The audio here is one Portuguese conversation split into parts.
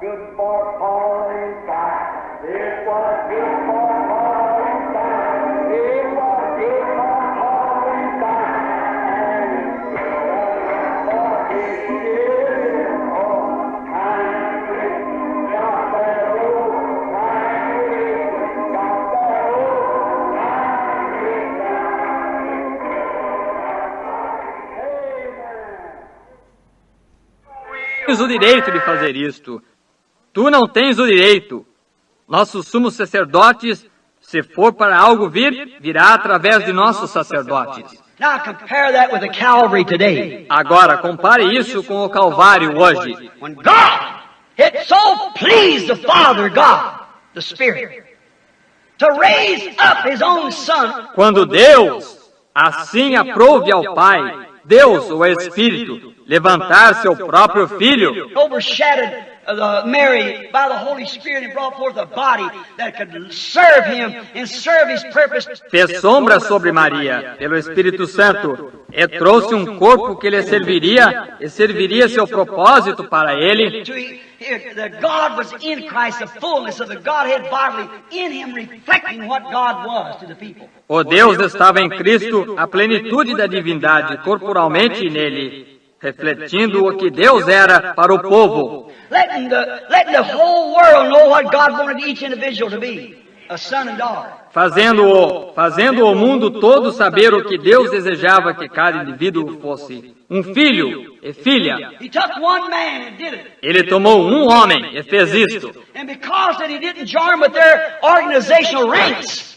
good for Paul inside. It was good for Paul inside. It was good for Paul inside. And it's good for his ship. Oh, time got that old, time got that old, Tens o direito de fazer isto. Tu não tens o direito. Nossos sumos sacerdotes, se for para algo vir, virá através de nossos sacerdotes. Now compare that with the Calvary today. Agora, compare isso com o Calvário hoje. When God had so pleased the Father, God, the Spirit, to raise up His own Son. Quando Deus assim aprouve ao Pai, Deus, o Espírito, levantar seu próprio Filho, Overshadowed Mary by the Holy Spirit and brought forth a body that could serve Him and serve His purpose. fez sombra sobre Maria, pelo Espírito Santo, e trouxe um corpo que lhe serviria e serviria seu propósito para ele. The God was in Christ, the fullness of the Godhead bodily in Him, reflecting what God was to the people. O Deus estava em Cristo, a plenitude da divindade corporalmente nele, refletindo o que Deus era para o povo, Letting the whole world know what God wanted each individual to be, a son and daughter. fazendo o mundo todo saber o que Deus desejava que cada indivíduo fosse, um filho e filha. He took one man and did it. Ele tomou um homem e fez isto. And because that He didn't join with their organizational ranks,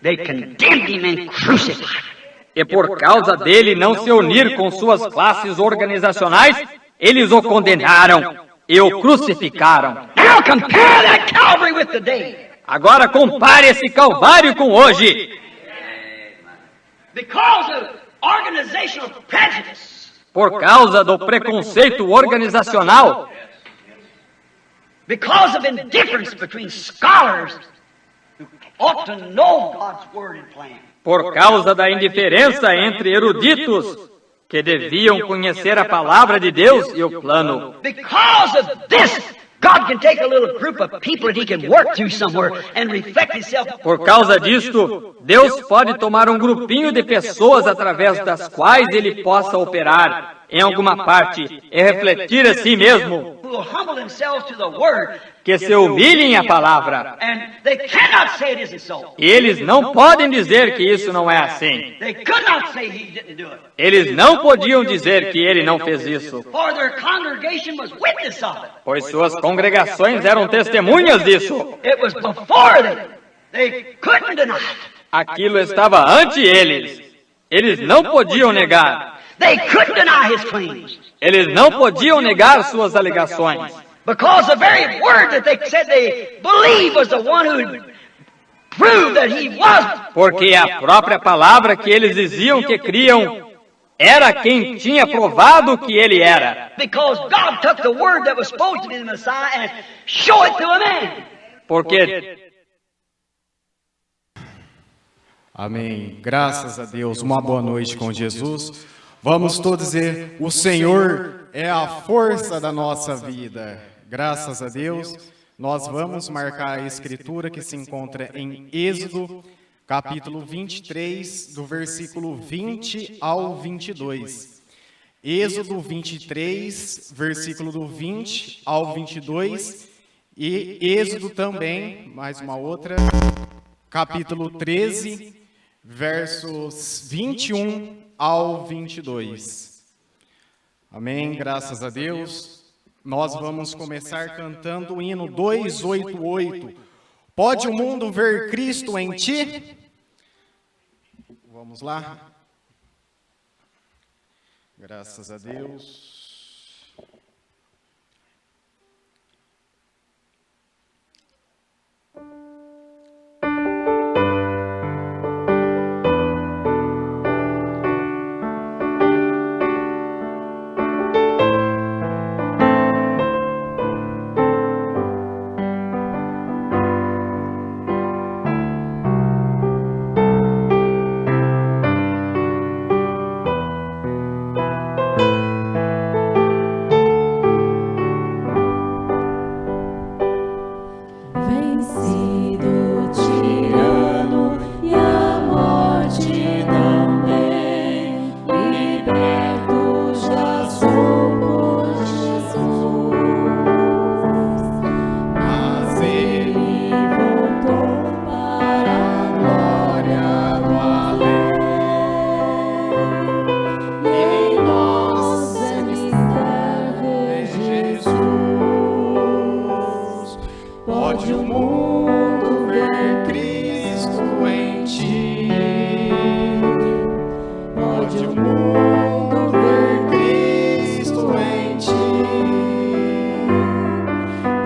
they condemned Him and crucified Him. E por causa dele não se unir com suas classes organizacionais, eles o condenaram e o crucificaram. Now compare that Calvary with today. Agora compare esse Calvário com hoje. Because of organizational prejudice, Por causa do preconceito organizacional, because of indifference between scholars who ought to know God's word and plan. por causa da indiferença entre eruditos que deviam conhecer a palavra de Deus e o plano. Because of this, God can take a little group of people that He can work through somewhere and reflect Himself. Por causa disto, Deus pode tomar um grupinho de pessoas através das quais Ele possa operar em alguma parte e refletir a si mesmo, Who will humble themselves to the word. que se humilhem à palavra. And they cannot say it isn't so. E eles não podem dizer que isso não é assim. They could not say He didn't do it. Eles não podiam dizer que ele não fez isso, For their congregation was witness of it. pois suas congregações eram testemunhas disso. It was before them. They couldn't deny it. Aquilo estava ante eles. Eles não podiam negar. They couldn't deny His claims. Eles não podiam negar suas alegações. Because the very word that they said they believed was the one who proved that He was. Porque a própria palavra que eles diziam que criam era quem tinha provado que ele era. Because God took the word that was supposed to be the Messiah and show it to a man. Porque Amém. Graças a Deus. Uma boa noite com Jesus. Vamos todos dizer: o Senhor é a força da nossa vida. Graças a Deus. Nós vamos marcar a escritura que se encontra em Êxodo, capítulo 23, do versículo 20 ao 22. Êxodo 23, versículo do 20 ao 22. E Êxodo também, mais uma outra, capítulo 13, versos 21 ao 22. Amém, graças a Deus. Nós vamos começar cantando o hino 288. Pode o mundo ver Cristo em ti? Vamos lá. Graças a Deus. Pode o mundo ver Cristo em ti. Pode o mundo ver Cristo em ti.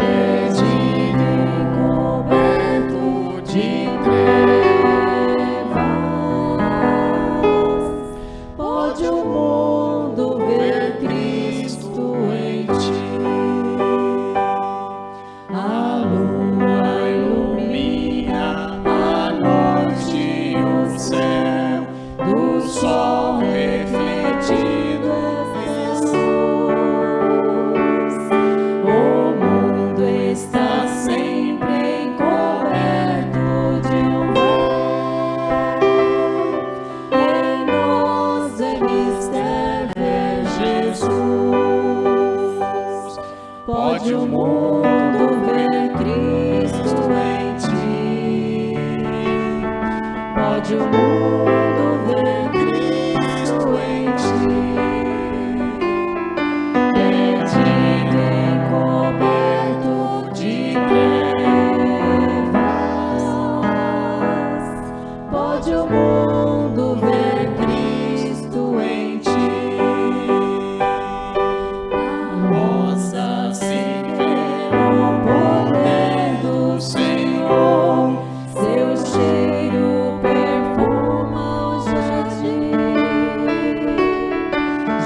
Perdido e coberto de trevas. Pode o mundo ver Cristo em ti. A lua ilumina a noite e o céu, do sol refletido Jesus. O mundo está sempre encoberto de um véu. Em nós é mistério ver Jesus. Pode o mundo ver Cristo em ti. Pode o mundo ver Cristo em ti. Perdido e coberto de trevas. Pode o mundo ver Cristo em ti. Possa se ver o poder do Senhor, seu cheiro perfuma o jardim.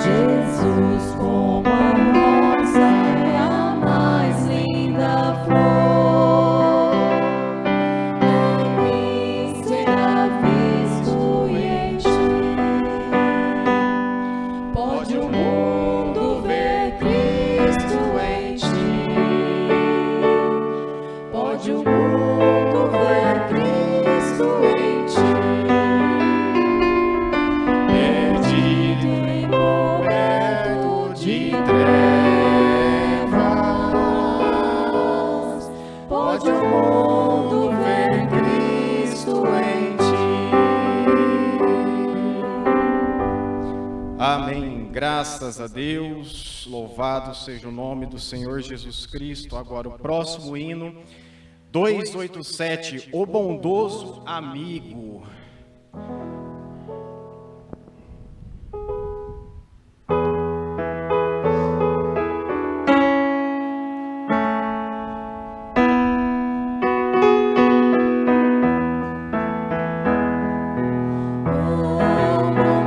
Jesus como a rosa é a mais linda flor. Em mim será visto e em ti. Pode o mundo ver Cristo em ti. Pode o mundo ver Cristo em ti. Perdido e coberto de trevas. Pode o mundo ver Cristo em ti. Amém. Graças a Deus. Louvado seja o nome do Senhor Jesus Cristo. Agora o próximo hino, 287, O Bondoso Amigo.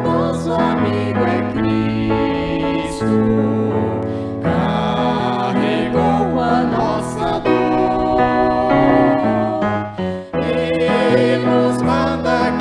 Nosso amigo é Cristo, carregou a nossa dor. Ele nos manda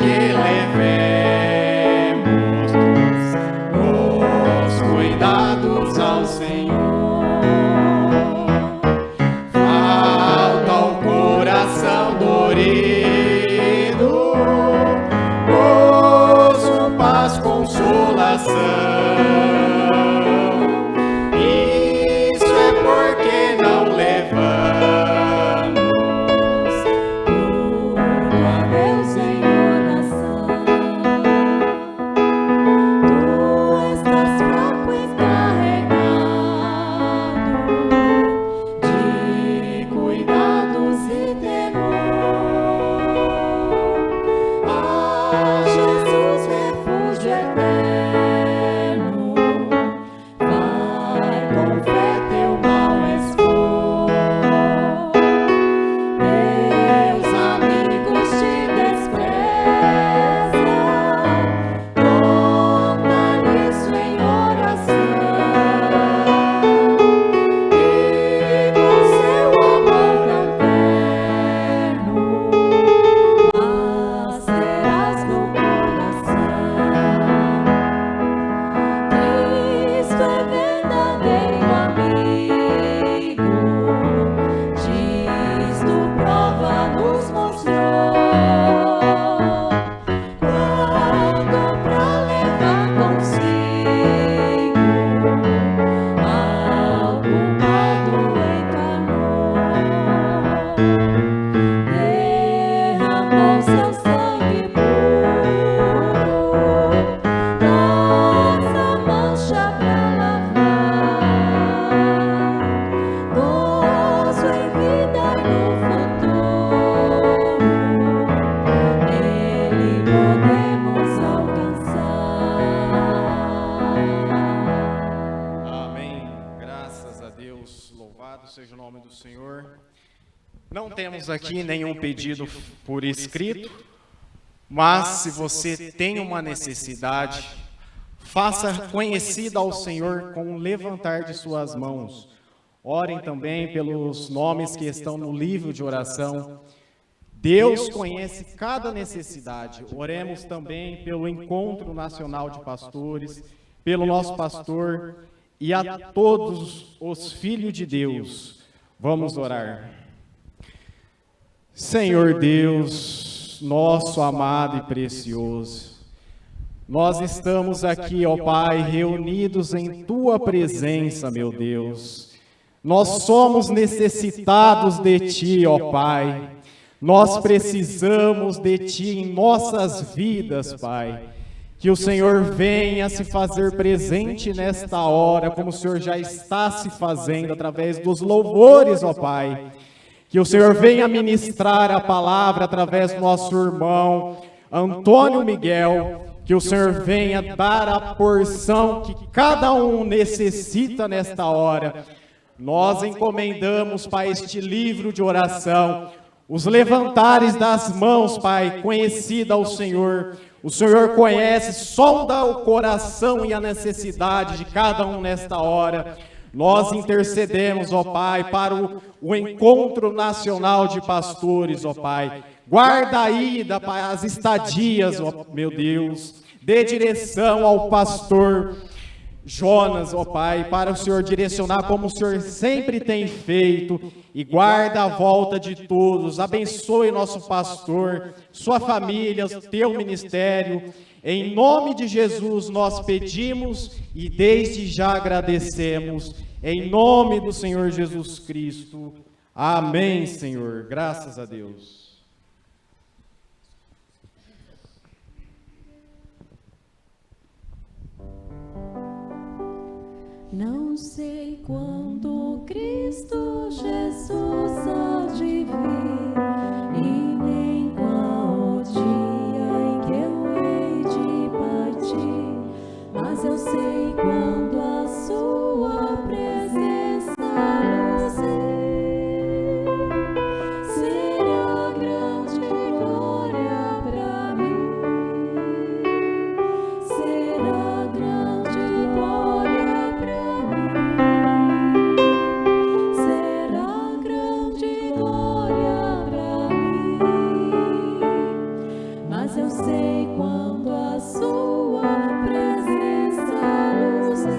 Louvado seja o nome do Senhor. Não temos aqui nenhum pedido por escrito, mas se você tem uma necessidade, faça conhecida ao Senhor com o levantar de suas mãos. Orem também pelos nomes que estão no livro de oração. Deus conhece cada necessidade. Oremos também pelo Encontro Nacional de Pastores, pelo nosso pastor e a todos os filhos de Deus. Vamos orar. Senhor Deus, nosso amado e precioso, nós estamos aqui, ó Pai, reunidos em Tua presença, meu Deus. Nós somos necessitados de Ti, ó Pai. Nós precisamos de Ti em nossas vidas, Pai. Que o Senhor venha se fazer presente nesta hora, como o Senhor já está se fazendo através dos louvores, ó Pai. Que o Senhor venha ministrar a palavra através do nosso irmão Antônio Miguel. Que o Senhor venha dar a porção que cada um necessita nesta hora. Nós encomendamos, Pai, este livro de oração, os levantares das mãos, Pai, conhecida ao Senhor. O Senhor conhece, sonda o coração e a necessidade de cada um nesta hora. Nós intercedemos, ó Pai, para o Encontro Nacional de Pastores, ó Pai. Guarda a ida, Pai, as estadias, ó meu Deus. Dê direção ao pastor Jonas, ó Pai, para o Senhor direcionar como o Senhor sempre tem feito, e guarda a volta de todos, abençoe nosso pastor, sua família, teu ministério, em nome de Jesus nós pedimos e desde já agradecemos, em nome do Senhor Jesus Cristo, amém, Senhor, graças a Deus. Não sei quando Cristo Jesus há de vir, e nem qual o dia em que eu hei de partir, mas eu sei quando a sua presença luzir, será grande glória para mim, será grande glória. Será grande glória para mim, mas eu sei quando a sua presença luzir,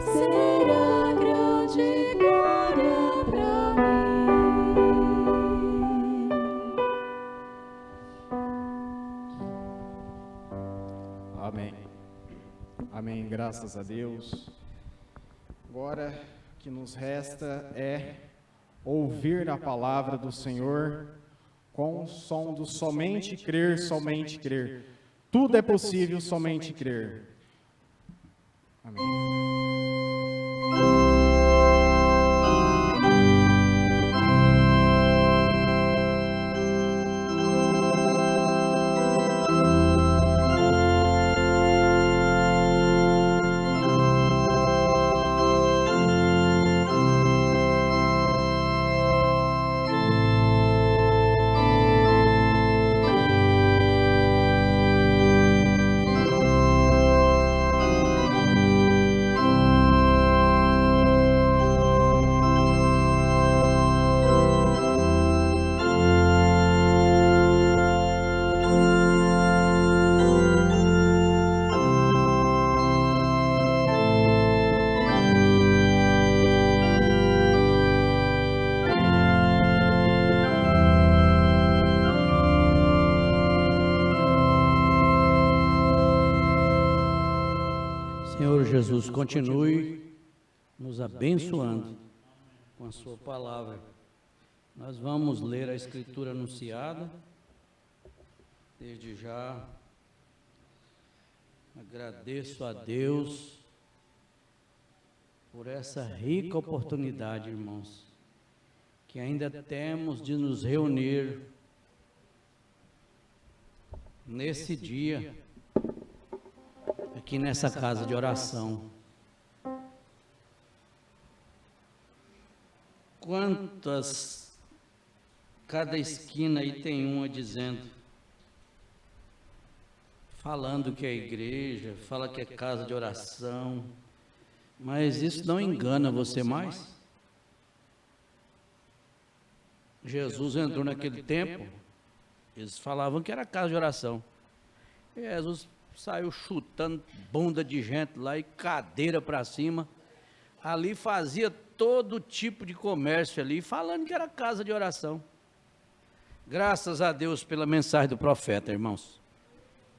será grande glória para mim. Amém. Amém, graças a Deus. Agora, o que nos resta é ouvir a palavra do Senhor com o som do somente crer, somente crer. Tudo é possível, somente crer. Amém. Senhor Jesus, continue nos abençoando com a sua palavra. Nós vamos ler a Escritura anunciada. Desde já, agradeço a Deus por essa rica oportunidade, irmãos, que ainda temos de nos reunir nesse dia, aqui nessa casa de oração. Quantas, cada esquina aí tem uma dizendo, falando que é igreja, fala que é casa de oração, mas isso não engana você mais? Jesus entrou naquele tempo, eles falavam que era casa de oração. E Jesus saiu chutando bunda de gente lá e cadeira para cima. Ali fazia todo tipo de comércio ali, falando que era casa de oração. Graças a Deus pela mensagem do profeta, irmãos.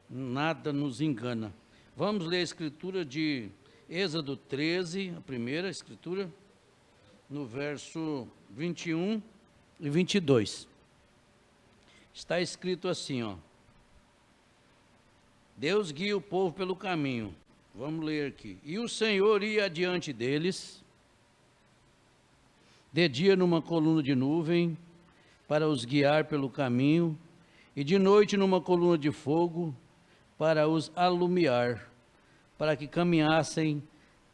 Nada nos engana. Vamos ler a escritura de Êxodo 13, a primeira escritura, no verso 21 e 22. Está escrito assim, ó. Deus guia o povo pelo caminho. Vamos ler aqui. E o Senhor ia adiante deles, de dia numa coluna de nuvem, para os guiar pelo caminho, e de noite numa coluna de fogo, para os alumiar, para que caminhassem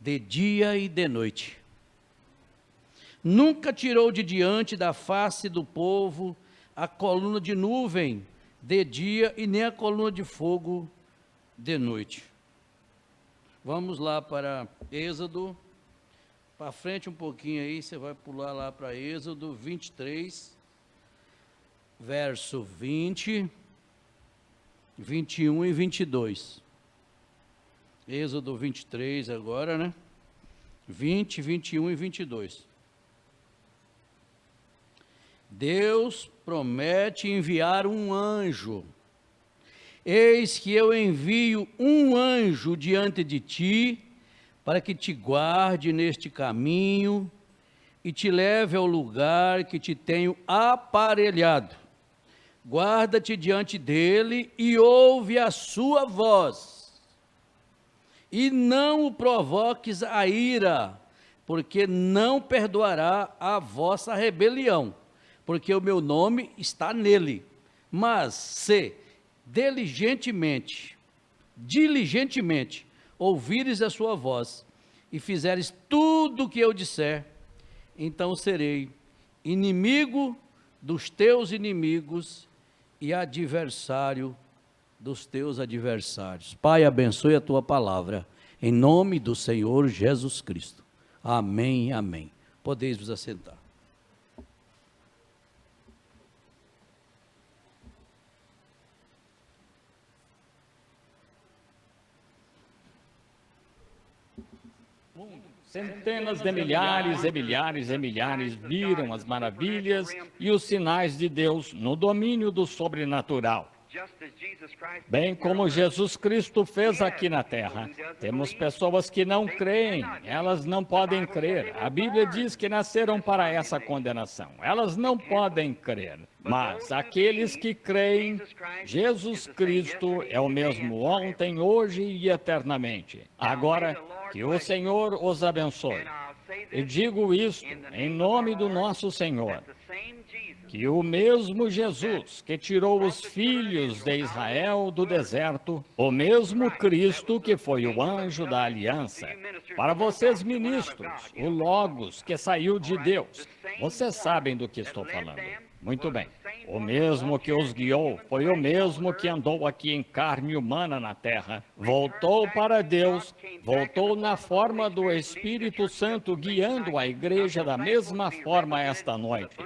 de dia e de noite. Nunca tirou de diante da face do povo a coluna de nuvem de dia e nem a coluna de fogo de noite. Vamos lá para Êxodo, para frente um pouquinho aí, você vai pular lá para Êxodo 23, verso 20, 21 e 22. Êxodo 23 agora, né? 20, 21 e 22. Deus promete enviar um anjo. Eis que eu envio um anjo diante de ti, para que te guarde neste caminho e te leve ao lugar que te tenho aparelhado. Guarda-te diante dele e ouve a sua voz. E não o provoques a ira, porque não perdoará a vossa rebelião, porque o meu nome está nele. Mas se diligentemente ouvires a sua voz e fizeres tudo o que eu disser, então serei inimigo dos teus inimigos e adversário dos teus adversários. Pai, abençoe a tua palavra, em nome do Senhor Jesus Cristo. Amém, amém. Podeis vos assentar. Centenas de milhares e milhares e milhares viram as maravilhas e os sinais de Deus no domínio do sobrenatural. Bem como Jesus Cristo fez aqui na terra, temos pessoas que não creem, elas não podem crer. A Bíblia diz que nasceram para essa condenação, elas não podem crer. Mas aqueles que creem, Jesus Cristo é o mesmo ontem, hoje e eternamente. Agora, que o Senhor os abençoe. E digo isto em nome do nosso Senhor, que o mesmo Jesus que tirou os filhos de Israel do deserto, o mesmo Cristo que foi o anjo da aliança, para vocês ministros, o Logos que saiu de Deus, vocês sabem do que estou falando. Muito bem. O mesmo que os guiou foi o mesmo que andou aqui em carne humana na terra. Voltou para Deus, voltou na forma do Espírito Santo, guiando a igreja da mesma forma esta noite.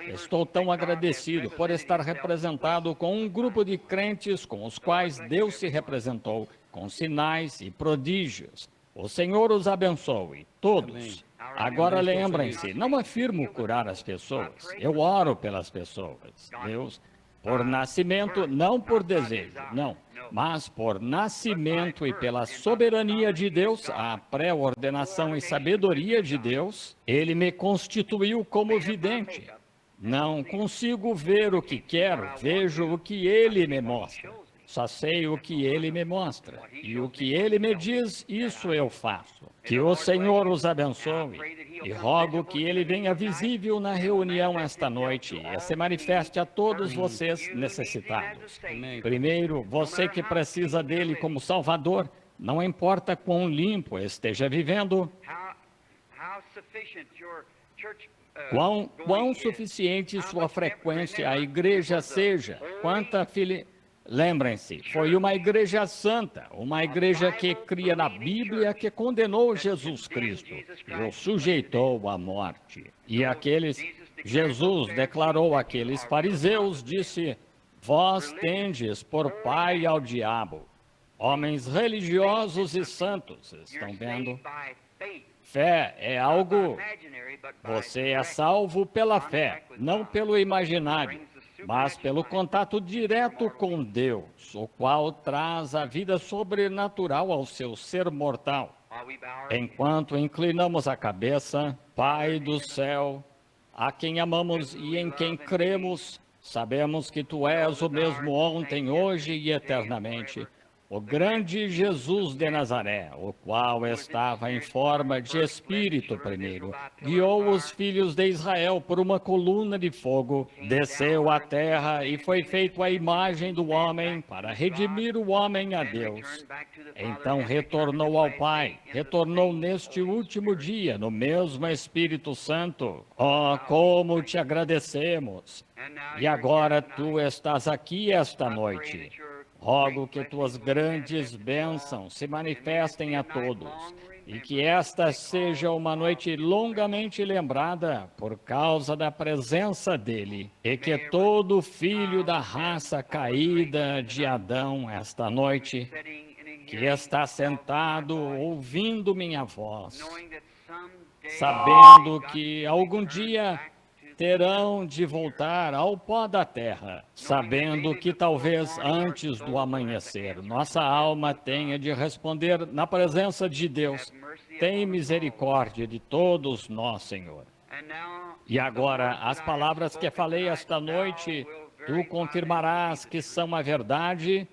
Estou tão agradecido por estar representado com um grupo de crentes com os quais Deus se representou, com sinais e prodígios. O Senhor os abençoe, todos. Amém. Agora lembrem-se, não afirmo curar as pessoas, eu oro pelas pessoas, Deus, por nascimento, não por desejo, não, mas por nascimento e pela soberania de Deus, a pré-ordenação e sabedoria de Deus, Ele me constituiu como vidente. Não consigo ver o que quero, vejo o que Ele me mostra. Só sei o que Ele me mostra, e o que Ele me diz, isso eu faço. Que o Senhor os abençoe, e rogo que Ele venha visível na reunião esta noite, e se manifeste a todos vocês necessitados. Primeiro, você que precisa dEle como Salvador, não importa quão limpo esteja vivendo, Quão suficiente sua frequência à igreja seja, quanta Lembrem-se, foi uma igreja santa, uma igreja que cria na Bíblia, que condenou Jesus Cristo e o sujeitou à morte. E Jesus declarou àqueles fariseus, disse: vós tendes por pai ao diabo, homens religiosos e santos. Estão vendo? Fé é algo, você é salvo pela fé, não pelo imaginário, mas pelo contato direto com Deus, o qual traz a vida sobrenatural ao seu ser mortal. Enquanto inclinamos a cabeça, Pai do céu, a quem amamos e em quem cremos, sabemos que Tu és o mesmo ontem, hoje e eternamente. O grande Jesus de Nazaré, o qual estava em forma de Espírito primeiro, guiou os filhos de Israel por uma coluna de fogo, desceu à terra e foi feito à imagem do homem para redimir o homem a Deus. Então retornou ao Pai, retornou neste último dia no mesmo Espírito Santo. Oh, como te agradecemos! E agora Tu estás aqui esta noite. Rogo que tuas grandes bênçãos se manifestem a todos e que esta seja uma noite longamente lembrada por causa da presença dele, e que todo filho da raça caída de Adão esta noite, que está sentado ouvindo minha voz, sabendo que algum dia terão de voltar ao pó da terra, sabendo que talvez antes do amanhecer nossa alma tenha de responder na presença de Deus: tem misericórdia de todos nós, Senhor. E agora, as palavras que falei esta noite, Tu confirmarás que são a verdade,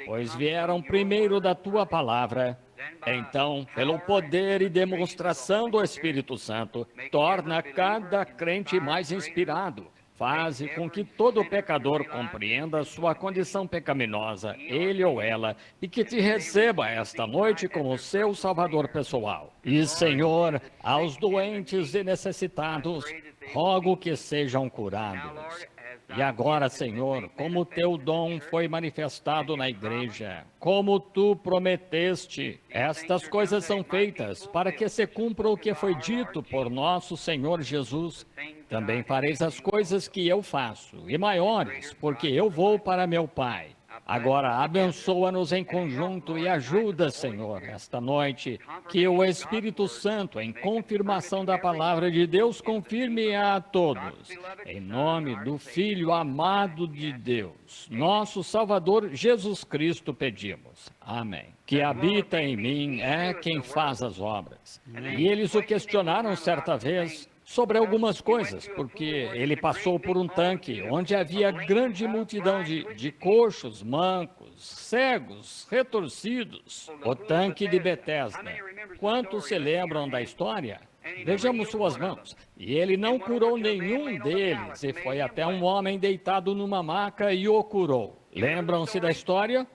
pois vieram primeiro da Tua palavra. Então, pelo poder e demonstração do Espírito Santo, torna cada crente mais inspirado. Faze com que todo pecador compreenda sua condição pecaminosa, ele ou ela, e que Te receba esta noite como seu Salvador pessoal. E, Senhor, aos doentes e necessitados, rogo que sejam curados. E agora, Senhor, como Teu dom foi manifestado na igreja, como Tu prometeste, estas coisas são feitas para que se cumpra o que foi dito por nosso Senhor Jesus. Também fareis as coisas que eu faço, e maiores, porque eu vou para meu Pai. Agora, abençoa-nos em conjunto e ajuda, Senhor, esta noite, que o Espírito Santo, em confirmação da palavra de Deus, confirme a todos. Em nome do Filho amado de Deus, nosso Salvador Jesus Cristo, pedimos. Amém. Que habita em mim é quem faz as obras. E eles o questionaram certa vez sobre algumas coisas, porque ele passou por um tanque onde havia grande multidão de coxos, mancos, cegos, retorcidos, o tanque de Betesda. Quantos se lembram da história? Vejamos suas mãos. E ele não curou nenhum deles, e foi até um homem deitado numa maca e o curou. Lembram-se da história?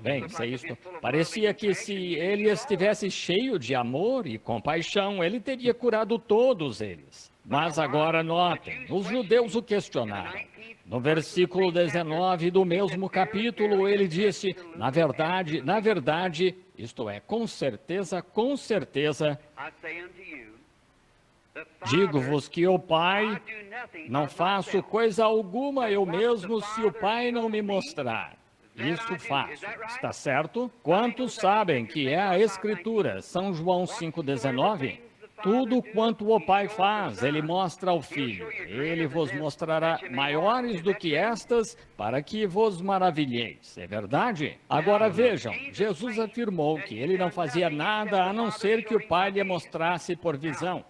Bem, se isto parecia que se ele estivesse cheio de amor e compaixão, ele teria curado todos eles. Mas agora notem, os judeus o questionaram. No versículo 19 do mesmo capítulo, ele disse: na verdade, isto é, com certeza, digo-vos que o Pai, não faço coisa alguma eu mesmo se o Pai não me mostrar. Isso faço, está certo? Quantos sabem que é a Escritura, São João 5,19? Tudo quanto o Pai faz, Ele mostra ao Filho. Ele vos mostrará maiores do que estas, para que vos maravilheis. É verdade? Agora vejam, Jesus afirmou que Ele não fazia nada a não ser que o Pai lhe mostrasse por visão.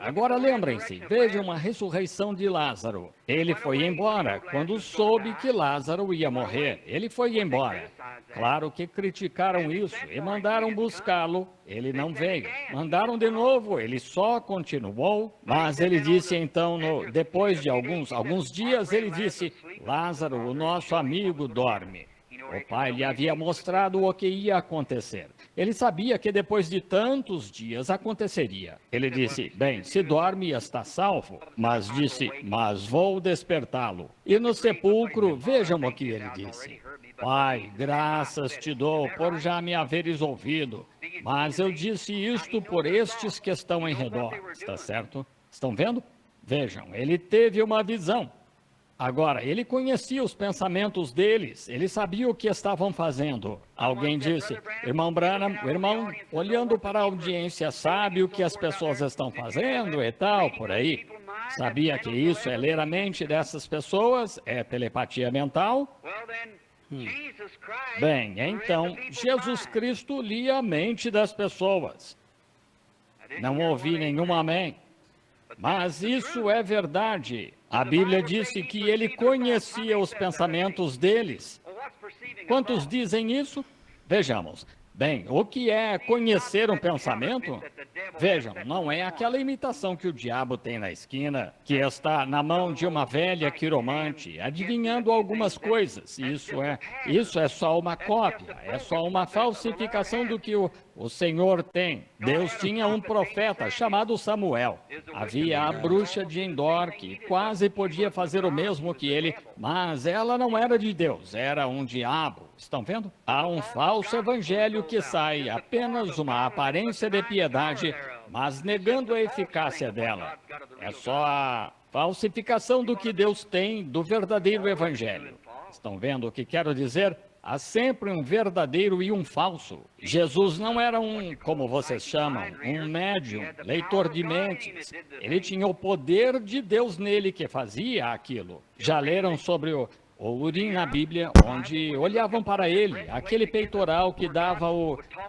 Agora lembrem-se, vejam a ressurreição de Lázaro. Ele foi embora quando soube que Lázaro ia morrer. Ele foi embora. Claro que criticaram isso e mandaram buscá-lo. Ele não veio. Mandaram de novo, ele só continuou. Mas ele disse então, depois de alguns dias, ele disse: Lázaro, o nosso amigo, dorme. O pai lhe havia mostrado o que ia acontecer. Ele sabia que depois de tantos dias aconteceria. Ele disse, bem, se dorme está salvo. Mas disse, mas vou despertá-lo. E no sepulcro, vejam o que ele disse. Pai, graças te dou por já me haveres ouvido. Mas eu disse isto por estes que estão em redor. Está certo? Estão vendo? Vejam, ele teve uma visão. Agora, ele conhecia os pensamentos deles, ele sabia o que estavam fazendo. Alguém disse, irmão Branham, o irmão, olhando para a audiência, sabe o que as pessoas estão fazendo e tal, por aí. Sabia que isso é ler a mente dessas pessoas, é telepatia mental? Bem, então, Jesus Cristo lia a mente das pessoas. Não ouvi nenhum amém. Mas isso é verdade. A Bíblia disse que ele conhecia os pensamentos deles. Quantos dizem isso? Vejamos. Bem, o que é conhecer um pensamento? Vejam, não é aquela imitação que o diabo tem na esquina, que está na mão de uma velha quiromante, adivinhando algumas coisas. Isso é só uma cópia, é só uma falsificação do que o Senhor tem. Deus tinha um profeta chamado Samuel. Havia a bruxa de Endor, que quase podia fazer o mesmo que ele, mas ela não era de Deus, era um diabo. Estão vendo? Há um falso evangelho que sai, apenas uma aparência de piedade, mas negando a eficácia dela. É só a falsificação do que Deus tem do verdadeiro evangelho. Estão vendo o que quero dizer? Há sempre um verdadeiro e um falso. Jesus não era como vocês chamam, um médium, leitor de mentes. Ele tinha o poder de Deus nele que fazia aquilo. Já leram sobre o Urim na Bíblia, onde olhavam para ele, aquele peitoral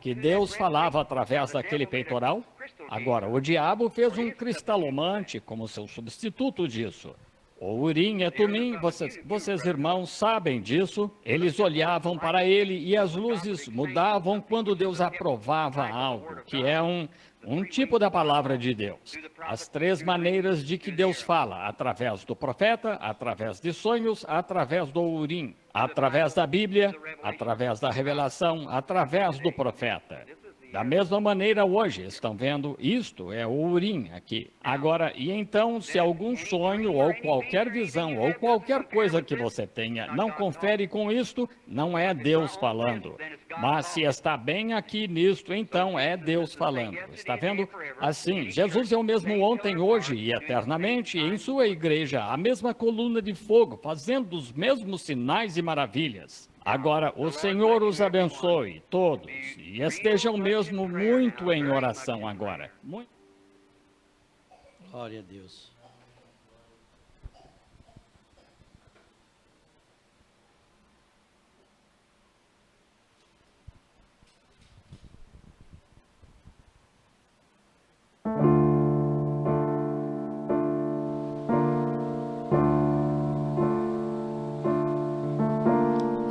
que Deus falava através daquele peitoral? Agora, o diabo fez um cristalomante como seu substituto disso. O Urim e Tumim, vocês irmãos sabem disso. Eles olhavam para ele e as luzes mudavam quando Deus aprovava algo, que é um tipo da palavra de Deus. As três maneiras de que Deus fala, através do profeta, através de sonhos, através do Urim, através da Bíblia, através da revelação, através do profeta. Da mesma maneira hoje, estão vendo? Isto é o Urim aqui. Agora, e então, se algum sonho ou qualquer visão ou qualquer coisa que você tenha não confere com isto, não é Deus falando. Mas se está bem aqui nisto, então é Deus falando. Está vendo? Assim, Jesus é o mesmo ontem, hoje e eternamente, e em sua igreja, a mesma coluna de fogo, fazendo os mesmos sinais e maravilhas. Agora, o Senhor os abençoe, todos, e estejam mesmo muito em oração agora. Glória a Deus.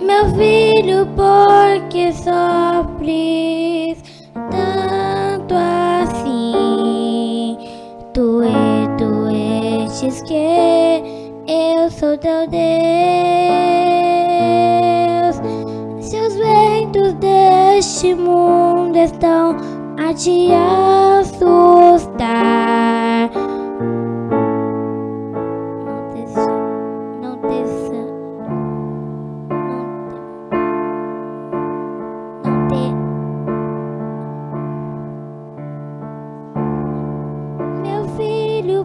Meu filho, por que sofres tanto assim? Tu estes que eu sou teu Deus. Se os ventos deste mundo estão a te assustar,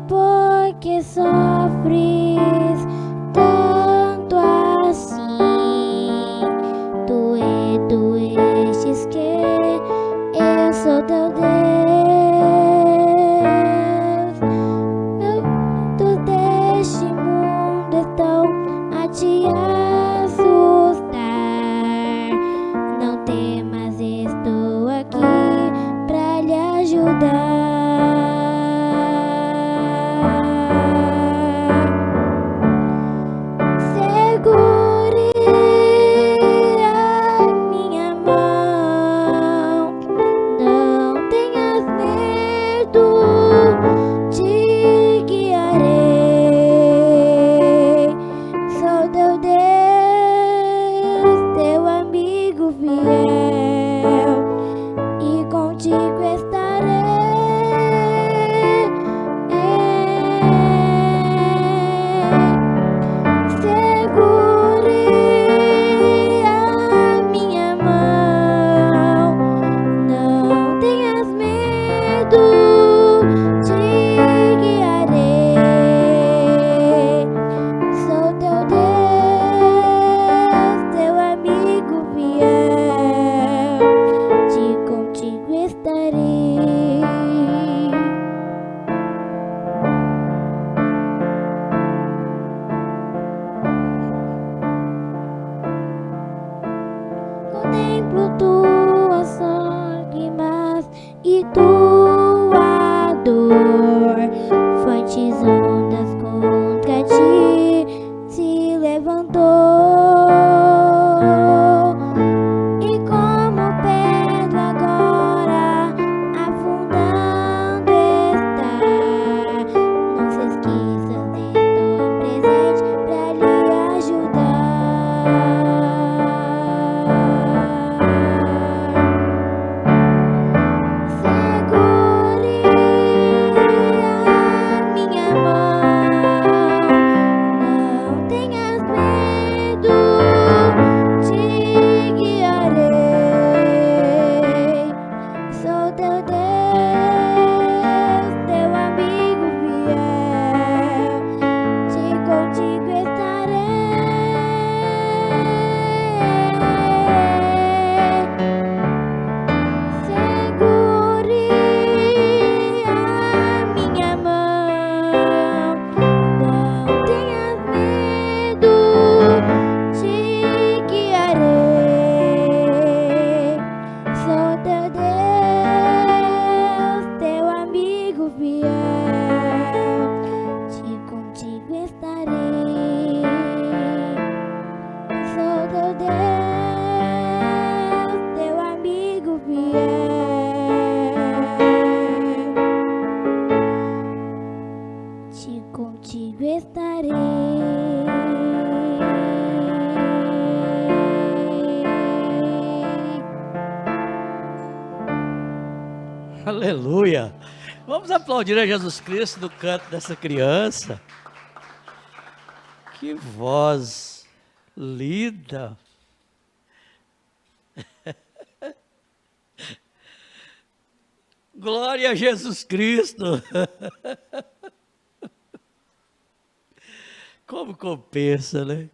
porque sofres tanto assim? Tu estes que eu sou teu Deus. Ventos deste mundo estão a te assustar. Não temas, estou aqui pra lhe ajudar. contigo estarei. Aleluia! Vamos aplaudir a Jesus Cristo no canto dessa criança. Que voz linda! Glória a Jesus Cristo! Como compensa, né?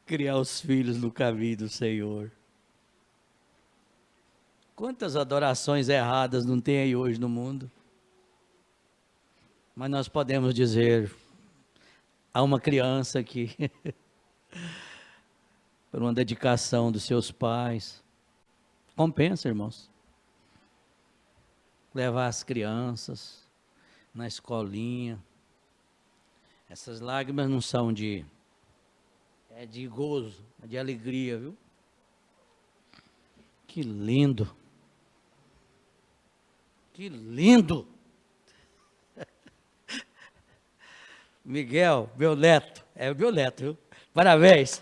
Criar os filhos no caminho do Senhor. Quantas adorações erradas não tem aí hoje no mundo? Mas nós podemos dizer, há uma criança que, por uma dedicação dos seus pais, compensa, irmãos. Levar as crianças na escolinha. Essas lágrimas não são de gozo, é de alegria, viu? Que lindo! Que lindo! Miguel, meu neto, é o meu neto, viu? Parabéns!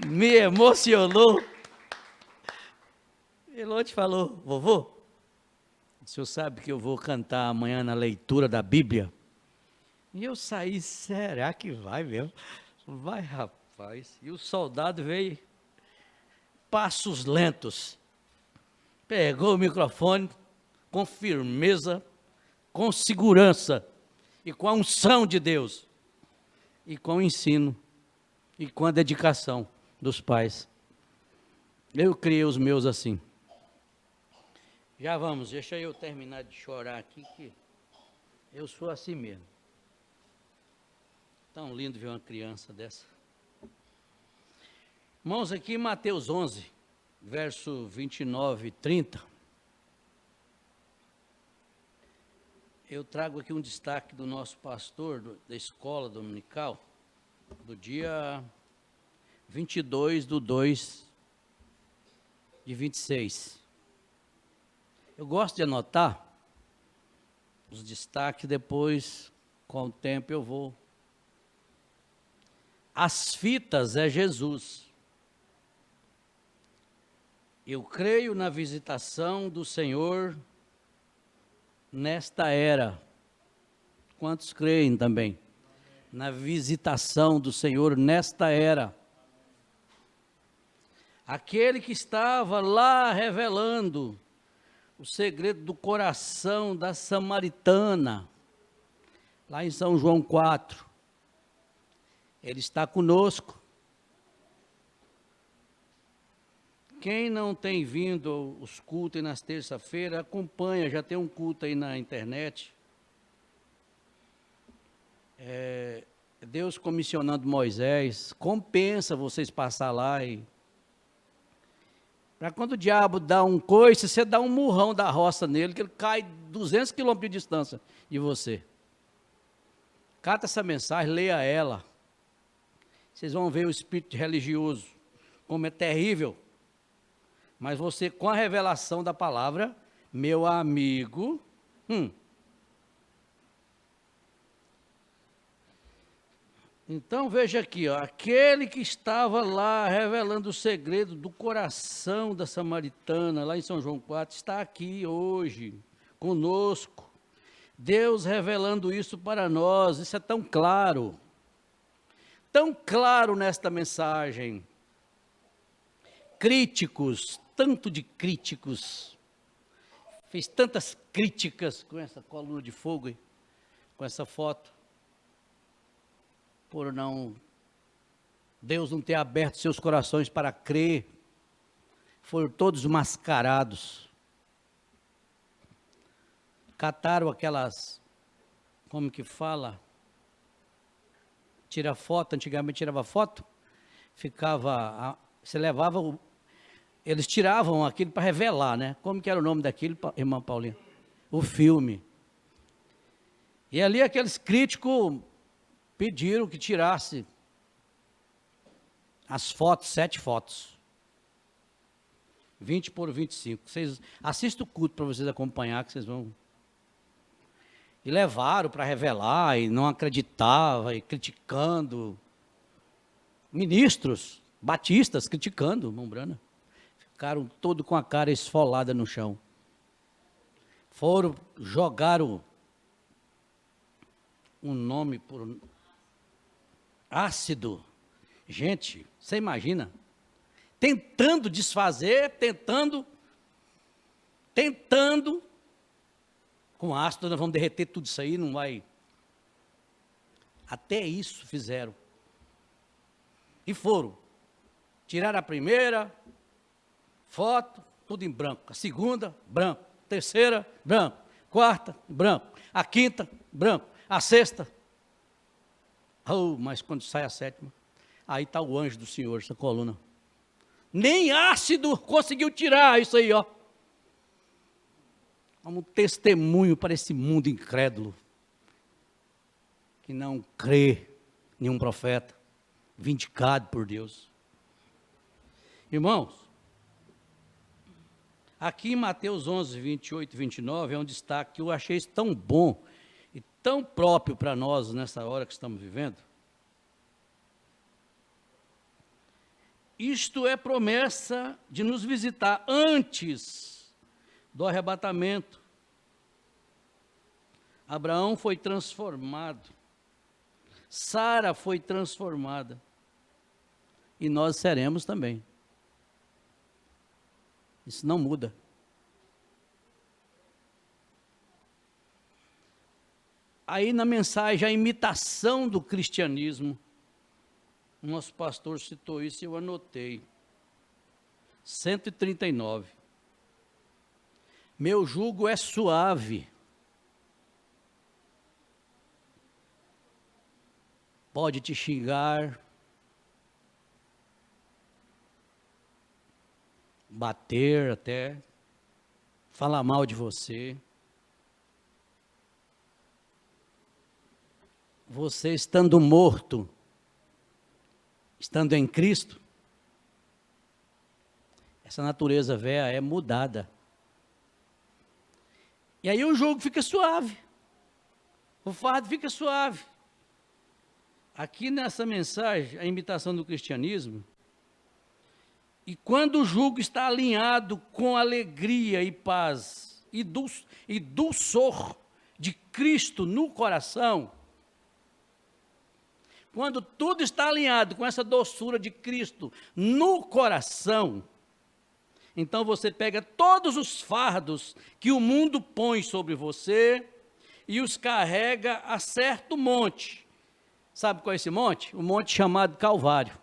Me emocionou. Ele ontem falou, vovô, o senhor sabe que eu vou cantar amanhã na leitura da Bíblia? E eu saí, será que vai mesmo? Vai, rapaz. E o soldado veio, passos lentos, pegou o microfone com firmeza, com segurança, e com a unção de Deus, e com o ensino, e com a dedicação dos pais. Eu criei os meus assim. Já vamos, deixa eu terminar de chorar aqui, que eu sou assim mesmo. Tão lindo ver uma criança dessa. Irmãos, aqui em Mateus 11, verso 29 e 30, eu trago aqui um destaque do nosso pastor da escola dominical, do dia 22/2/26. Eu gosto de anotar os destaques, depois, com o tempo, eu vou. As fitas é Jesus. Eu creio na visitação do Senhor nesta era. Quantos creem também? Na visitação do Senhor nesta era. Aquele que estava lá revelando o segredo do coração da samaritana, lá em São João 4. Ele está conosco. Quem não tem vindo os cultos nas terça-feiras, acompanha, já tem um culto aí na internet. Deus comissionando Moisés, compensa vocês passar lá e... Para quando o diabo dá um coice, você dá um murrão da roça nele, que ele cai 200 quilômetros de distância de você. Cata essa mensagem, leia ela. Vocês vão ver o espírito religioso, como é terrível. Mas você, com a revelação da palavra, meu amigo, Então veja aqui, ó, aquele que estava lá revelando o segredo do coração da samaritana, lá em São João 4, está aqui hoje, conosco. Deus revelando isso para nós, isso é tão claro nesta mensagem. Críticos, tanto de críticos, fez tantas críticas com essa coluna de fogo, com essa foto, por Deus não ter aberto seus corações para crer, foram todos mascarados, cataram aquelas, como que fala, tira foto, antigamente tirava foto, você levava, eles tiravam aquilo para revelar, né? Como que era o nome daquilo, irmã Paulinha? O filme. E ali aqueles críticos pediram que tirasse as fotos, 7 fotos. 20 por 25. Vocês assistam o culto para vocês acompanhar, que vocês vão E levaram para revelar, e não acreditava, e criticando. Ministros batistas criticando Mombrana. Ficaram todos com a cara esfolada no chão. Jogaram um nome por ácido. Gente, você imagina? Tentando desfazer, tentando. Com ácido nós vamos derreter tudo isso aí, não vai. Até isso fizeram. E foram. Tiraram a primeira foto, tudo em branco. A segunda, branco. Terceira, branco. Quarta, branco. A quinta, branco. A sexta. Oh, mas quando sai a sétima, aí está o anjo do Senhor, essa coluna. Nem ácido conseguiu tirar isso aí, ó. Como um testemunho para esse mundo incrédulo, que não crê em um profeta, vindicado por Deus. Irmãos, aqui em Mateus 11, 28 e 29, é um destaque que eu achei isso tão bom e tão próprio para nós nessa hora que estamos vivendo. Isto é promessa de nos visitar antes do arrebatamento. Abraão foi transformado, Sara foi transformada, e nós seremos também. Isso não muda. Aí na mensagem, a imitação do cristianismo, o nosso pastor citou isso e eu anotei. 139. Meu jugo é suave. Pode te xingar, bater até, falar mal de você. Você estando morto, estando em Cristo, essa natureza velha é mudada. E aí o jugo fica suave, o fardo fica suave. Aqui nessa mensagem, a imitação do cristianismo, e quando o jugo está alinhado com alegria e paz, e dulçor de Cristo no coração, quando tudo está alinhado com essa doçura de Cristo no coração, então você pega todos os fardos que o mundo põe sobre você e os carrega a certo monte. Sabe qual é esse monte? O monte chamado Calvário.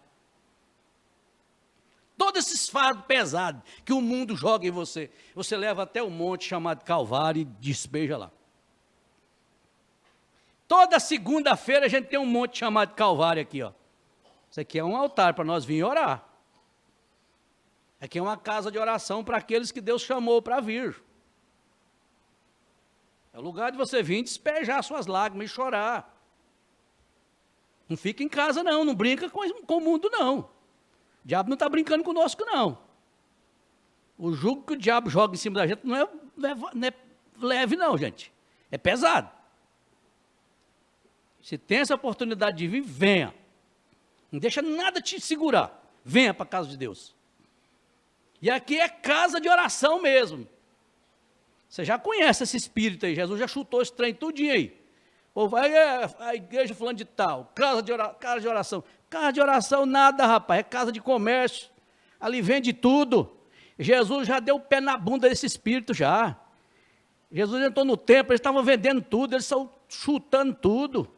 Todos esses fardos pesados que o mundo joga em você, você leva até o monte chamado Calvário e despeja lá. Toda segunda-feira a gente tem um monte chamado Calvário aqui, ó. Isso aqui é um altar para nós vir orar. Aqui é uma casa de oração para aqueles que Deus chamou para vir. É o lugar de você vir despejar suas lágrimas e chorar. Não fica em casa não, não brinca com o mundo não. O diabo não está brincando conosco não. O jugo que o diabo joga em cima da gente não é leve não, gente. É pesado. Se tem essa oportunidade de vir, venha. Não deixa nada te segurar. Venha para a casa de Deus. E aqui é casa de oração mesmo. Você já conhece esse espírito aí. Jesus já chutou esse trem tudinho aí. Ou vai a igreja falando de tal, casa de oração. Casa de oração nada, rapaz, é casa de comércio. Ali vende tudo. Jesus já deu o pé na bunda desse espírito já. Jesus entrou no templo, eles estavam vendendo tudo, eles estão chutando tudo.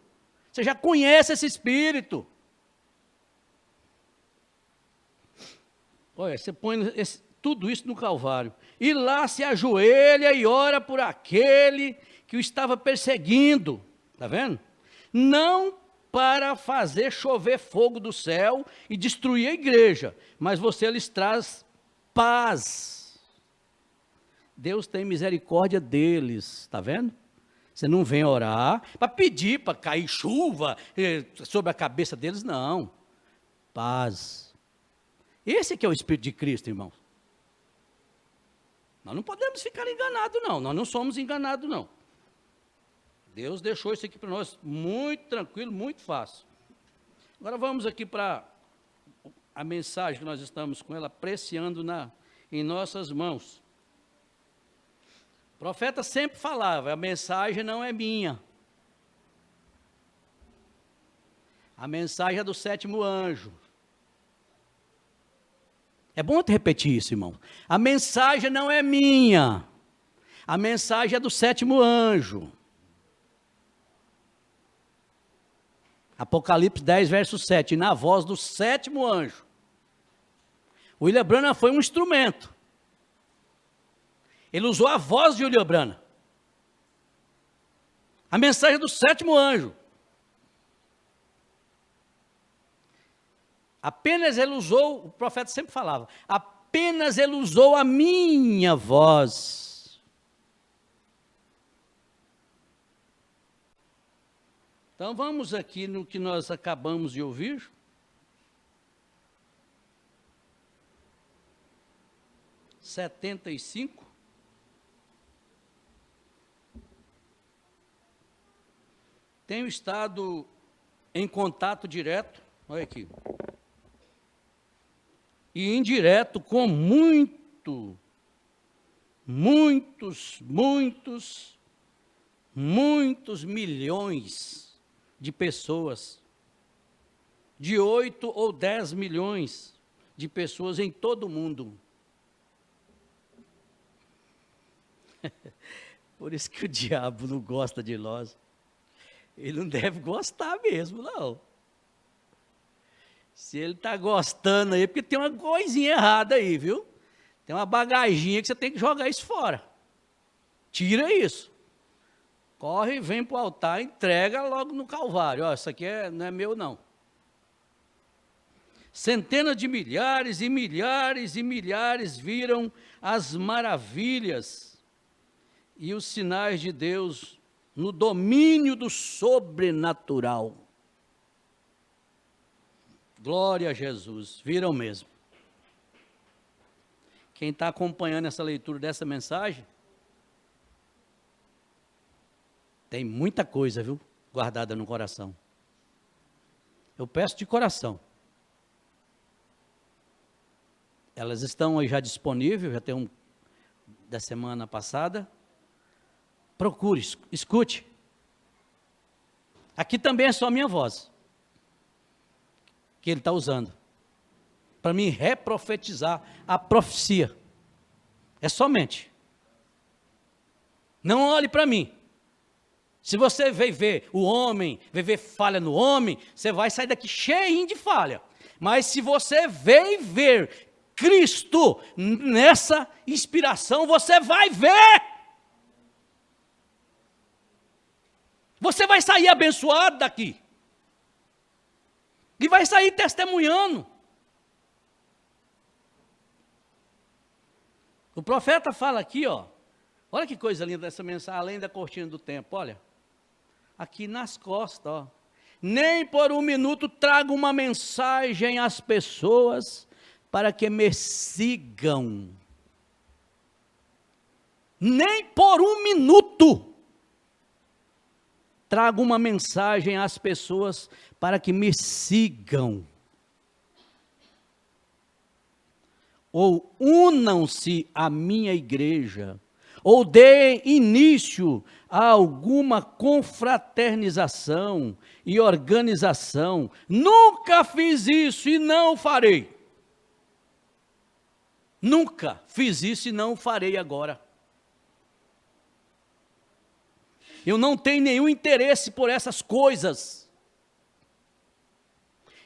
Você já conhece esse espírito. Olha, você põe tudo isso no Calvário. E lá se ajoelha e ora por aquele que o estava perseguindo. Está vendo? Não para fazer chover fogo do céu e destruir a igreja, mas você lhes traz paz. Deus tem misericórdia deles, está vendo? Você não vem orar para pedir para cair chuva sobre a cabeça deles, não. Paz. Esse que é o Espírito de Cristo, irmão. Nós não podemos ficar enganados, não. Nós não somos enganados, não. Deus deixou isso aqui para nós muito tranquilo, muito fácil. Agora vamos aqui para a mensagem que nós estamos com ela apreciando em nossas mãos. O profeta sempre falava, a mensagem não é minha. A mensagem é do sétimo anjo. É bom te repetir isso, irmão. A mensagem não é minha. A mensagem é do sétimo anjo. Apocalipse 10, verso 7. Na voz do sétimo anjo. William Branham foi um instrumento. Ele usou a voz de William Branham. A mensagem do sétimo anjo. Apenas ele usou, o profeta sempre falava, apenas ele usou a minha voz. Então vamos aqui no que nós acabamos de ouvir. (75) Tenho estado em contato direto, olha aqui, e indireto com muitos milhões de pessoas, de 8 ou 10 milhões de pessoas em todo o mundo. Por isso que o diabo não gosta de nós. Ele não deve gostar mesmo, não. Se ele está gostando aí, porque tem uma coisinha errada aí, viu? Tem uma bagaginha que você tem que jogar isso fora. Tira isso. Corre e vem para o altar, entrega logo no Calvário. Ó, isso aqui não é meu, não. Centenas de milhares e milhares e milhares viram as maravilhas e os sinais de Deus no domínio do sobrenatural. Glória a Jesus, viram mesmo. Quem está acompanhando essa leitura dessa mensagem, tem muita coisa, viu, guardada no coração. Eu peço de coração. Elas estão aí já disponíveis, já tem da semana passada. Procure, escute. Aqui também é só a minha voz que ele está usando para me reprofetizar a profecia. É somente. Não olhe para mim. Se você veio ver o homem, veio ver falha no homem, você vai sair daqui cheinho de falha. Mas se você veio ver Cristo nessa inspiração, você vai ver. Você vai sair abençoado daqui. E vai sair testemunhando. O profeta fala aqui, ó. Olha que coisa linda essa mensagem, além da cortina do tempo, olha. Aqui nas costas, ó. Nem por um minuto trago uma mensagem às pessoas para que me sigam. Nem por um minuto trago uma mensagem às pessoas para que me sigam. Ou unam-se à minha igreja, ou deem início a alguma confraternização e organização. Nunca fiz isso e não farei. Nunca fiz isso e não farei agora. Eu não tenho nenhum interesse por essas coisas.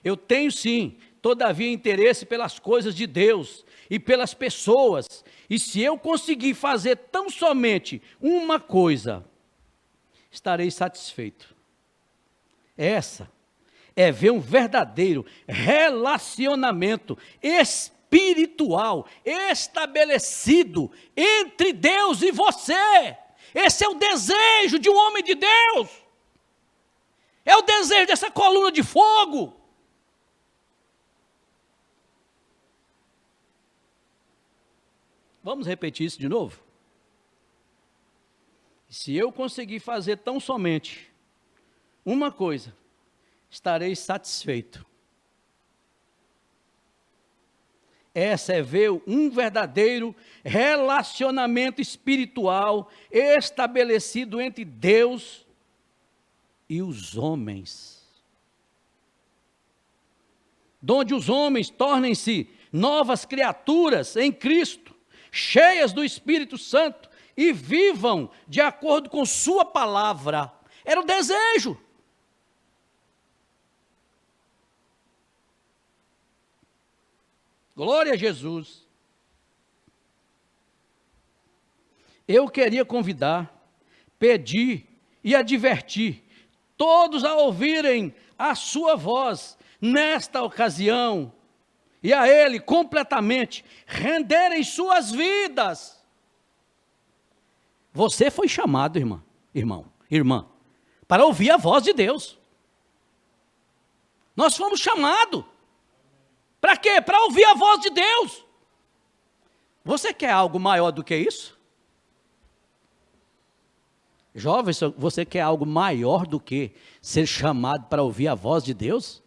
Eu tenho sim, todavia, interesse pelas coisas de Deus e pelas pessoas. E se eu conseguir fazer tão somente uma coisa, estarei satisfeito. Essa é ver um verdadeiro relacionamento espiritual estabelecido entre Deus e você. Esse é o desejo de um homem de Deus. É o desejo dessa coluna de fogo. Vamos repetir isso de novo? Se eu conseguir fazer tão somente uma coisa, estarei satisfeito. Essa é ver um verdadeiro relacionamento espiritual estabelecido entre Deus e os homens. Donde os homens tornem-se novas criaturas em Cristo, cheias do Espírito Santo, e vivam de acordo com sua palavra. Era o desejo. Glória a Jesus. Eu queria convidar, pedir e advertir todos a ouvirem a sua voz nesta ocasião e a Ele completamente renderem suas vidas. Você foi chamado, irmã, para ouvir a voz de Deus. Nós fomos chamados. Para quê? Para ouvir a voz de Deus. Você quer algo maior do que isso? Jovem, você quer algo maior do que ser chamado para ouvir a voz de Deus?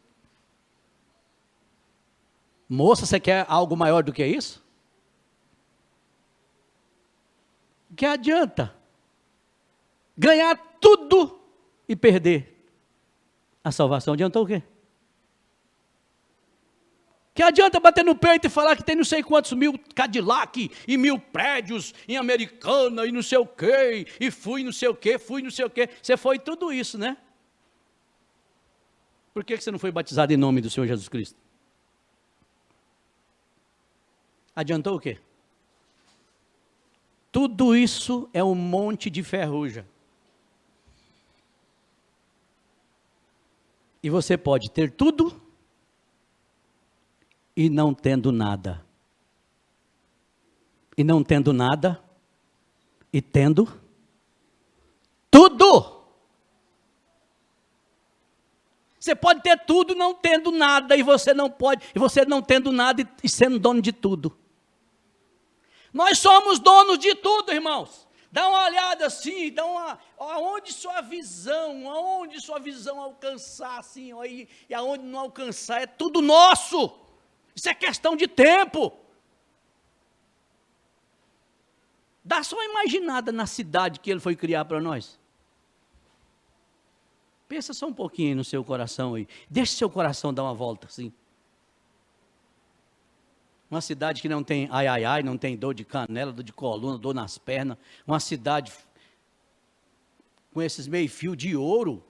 Moça, você quer algo maior do que isso? Que adianta ganhar tudo e perder a salvação? Adiantou o quê? Que adianta bater no peito e falar que tem não sei quantos mil Cadillac e 1000 prédios em Americana e não sei o quê, e fui não sei o quê. Você foi tudo isso, né? Por que você não foi batizado em nome do Senhor Jesus Cristo? Adiantou o quê? Tudo isso é um monte de ferrugem. E você pode ter tudo e não tendo nada. E não tendo nada e tendo tudo. Você pode ter tudo não tendo nada, e você não pode, e você não tendo nada e sendo dono de tudo. Nós somos donos de tudo, irmãos. Dá uma olhada assim, aonde sua visão alcançar assim, e aonde não alcançar, é tudo nosso. Isso é questão de tempo. Dá só uma imaginada na cidade que ele foi criar para nós. Pensa só um pouquinho no seu coração aí. Deixa seu coração dar uma volta assim. Uma cidade que não tem ai, não tem dor de canela, dor de coluna, dor nas pernas. Uma cidade com esses meio-fio de ouro.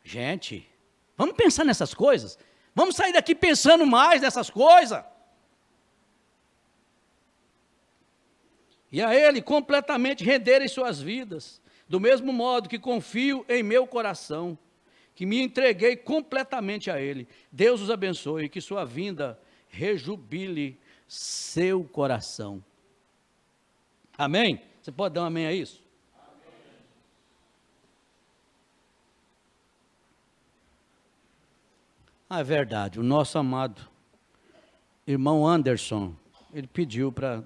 Gente, vamos pensar nessas coisas. Vamos sair daqui pensando mais nessas coisas. E a Ele completamente renderem suas vidas. Do mesmo modo que confio em meu coração, que me entreguei completamente a Ele. Deus os abençoe, que sua vinda rejubile seu coração. Amém? Você pode dar um amém a isso? Amém. É verdade, o nosso amado irmão Anderson, ele pediu para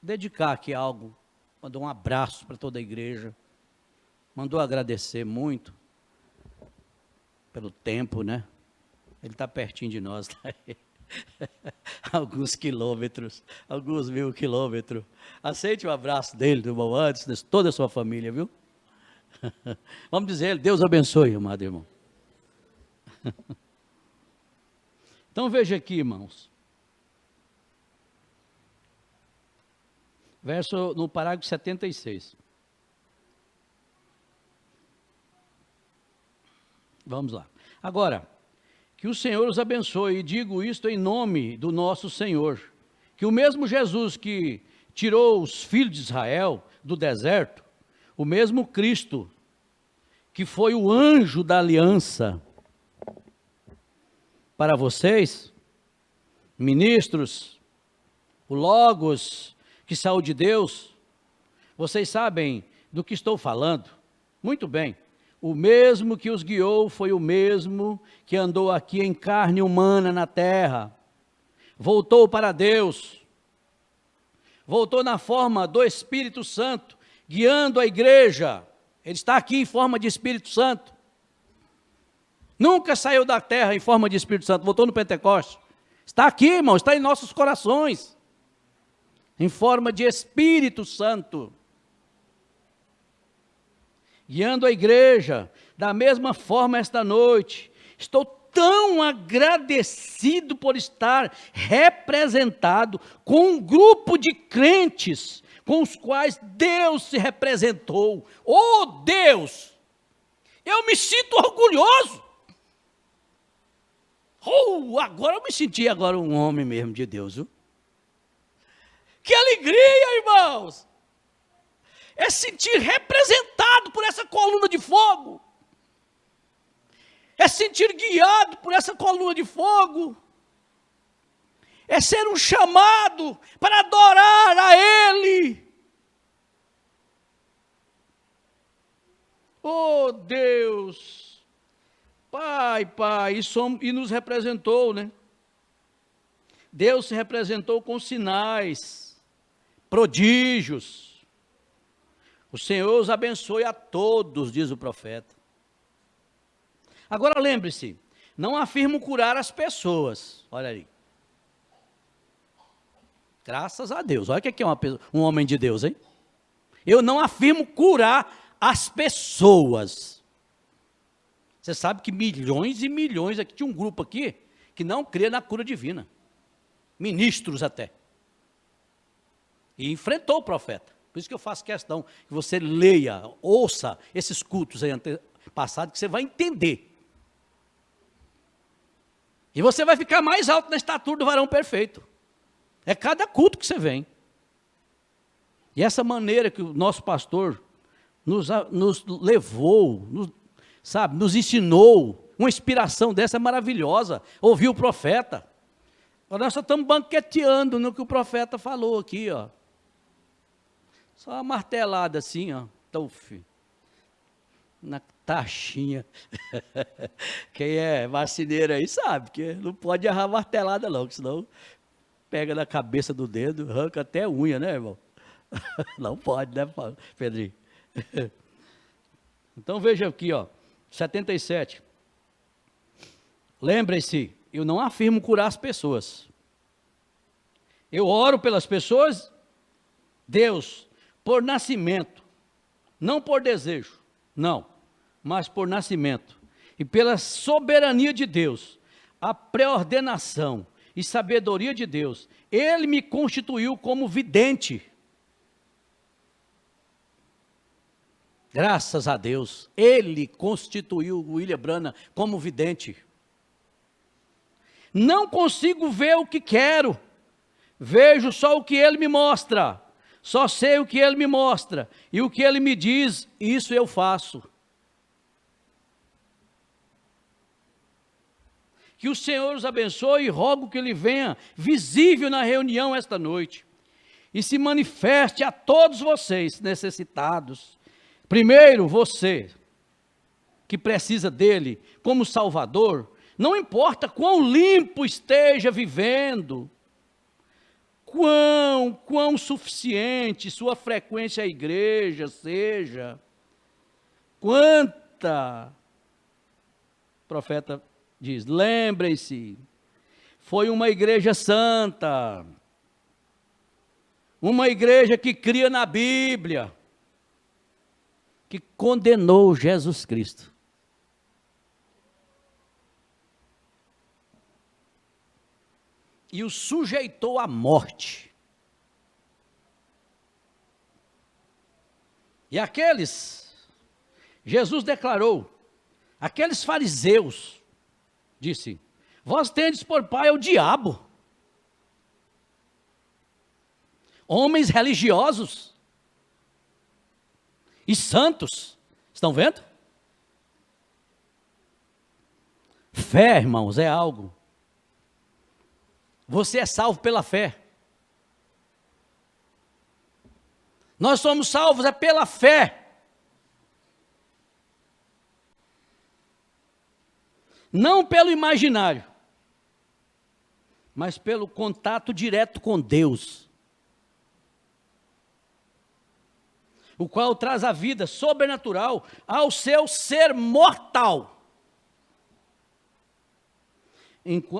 dedicar aqui algo, mandou um abraço para toda a igreja, mandou agradecer muito pelo tempo, né? Ele está pertinho de nós, tá? Alguns quilômetros, alguns 1000 quilômetros. Aceite o abraço dele, do irmão Anderson, de toda a sua família, viu? Vamos dizer, Deus abençoe, amado irmão. Então veja aqui, irmãos. Verso no parágrafo 76. Vamos lá. Agora, que o Senhor os abençoe, e digo isto em nome do nosso Senhor, que o mesmo Jesus que tirou os filhos de Israel do deserto, o mesmo Cristo que foi o anjo da aliança para vocês, ministros, o Logos, que saiu de Deus, vocês sabem do que estou falando, muito bem. O mesmo que os guiou foi o mesmo que andou aqui em carne humana na terra, voltou para Deus, voltou na forma do Espírito Santo, guiando a igreja. Ele está aqui em forma de Espírito Santo. Nunca saiu da terra em forma de Espírito Santo, voltou no Pentecostes. Está aqui, irmão, está em nossos corações, em forma de Espírito Santo, guiando a igreja. Da mesma forma, esta noite, estou tão agradecido por estar representado com um grupo de crentes com os quais Deus se representou. Oh Deus, eu me sinto orgulhoso. Agora eu me senti um homem mesmo de Deus, viu? Que alegria, irmãos! É sentir representado por essa coluna de fogo. É sentir guiado por essa coluna de fogo. É ser um chamado para adorar a Ele. Oh Deus, Pai, e nos representou, né? Deus se representou com sinais, prodígios. O Senhor os abençoe a todos, diz o profeta. Agora lembre-se, não afirmo curar as pessoas. Olha aí. Graças a Deus. Olha o que é um homem de Deus, hein? Eu não afirmo curar as pessoas. Você sabe que milhões e milhões aqui, tinha um grupo aqui que não crê na cura divina. Ministros até. E enfrentou o profeta. Por isso que eu faço questão que você leia, ouça esses cultos aí passados, que você vai entender. E você vai ficar mais alto na estatura do varão perfeito. É cada culto que você vem. E essa maneira que o nosso pastor nos levou, nos ensinou, uma inspiração dessa é maravilhosa. Ouvir o profeta. Agora nós só estamos banqueteando no que o profeta falou aqui, ó. Só uma martelada assim, ó. Tuf, na taxinha. Quem é marceneiro aí sabe que não pode errar martelada não, senão pega na cabeça do dedo, arranca até unha, né, irmão? Não pode, né, Pedrinho? Então veja aqui, ó, 77. Lembrem-se, eu não afirmo curar as pessoas. Eu oro pelas pessoas, Deus, por nascimento, não por desejo, não, mas por nascimento. E pela soberania de Deus, a pré-ordenação e sabedoria de Deus, Ele me constituiu como vidente. Graças a Deus, Ele constituiu o William Branham como vidente. Não consigo ver o que quero, vejo só o que Ele me mostra. Só sei o que Ele me mostra, e o que Ele me diz, isso eu faço. Que o Senhor os abençoe e rogo que Ele venha visível na reunião esta noite, e se manifeste a todos vocês necessitados. Primeiro, você, que precisa dEle como Salvador, não importa quão limpo esteja vivendo, quão suficiente sua frequência à igreja seja, quanta, o profeta diz, lembrem-se, foi uma igreja santa, uma igreja que cria na Bíblia, que condenou Jesus Cristo. E o sujeitou à morte. E Jesus declarou, aqueles fariseus, disse, vós tendes por pai o diabo. Homens religiosos e santos, estão vendo? Fé, irmãos, é algo. Você é salvo pela fé. Nós somos salvos é pela fé. Não pelo imaginário, mas pelo contato direto com Deus. o qual traz a vida sobrenatural ao seu ser mortal.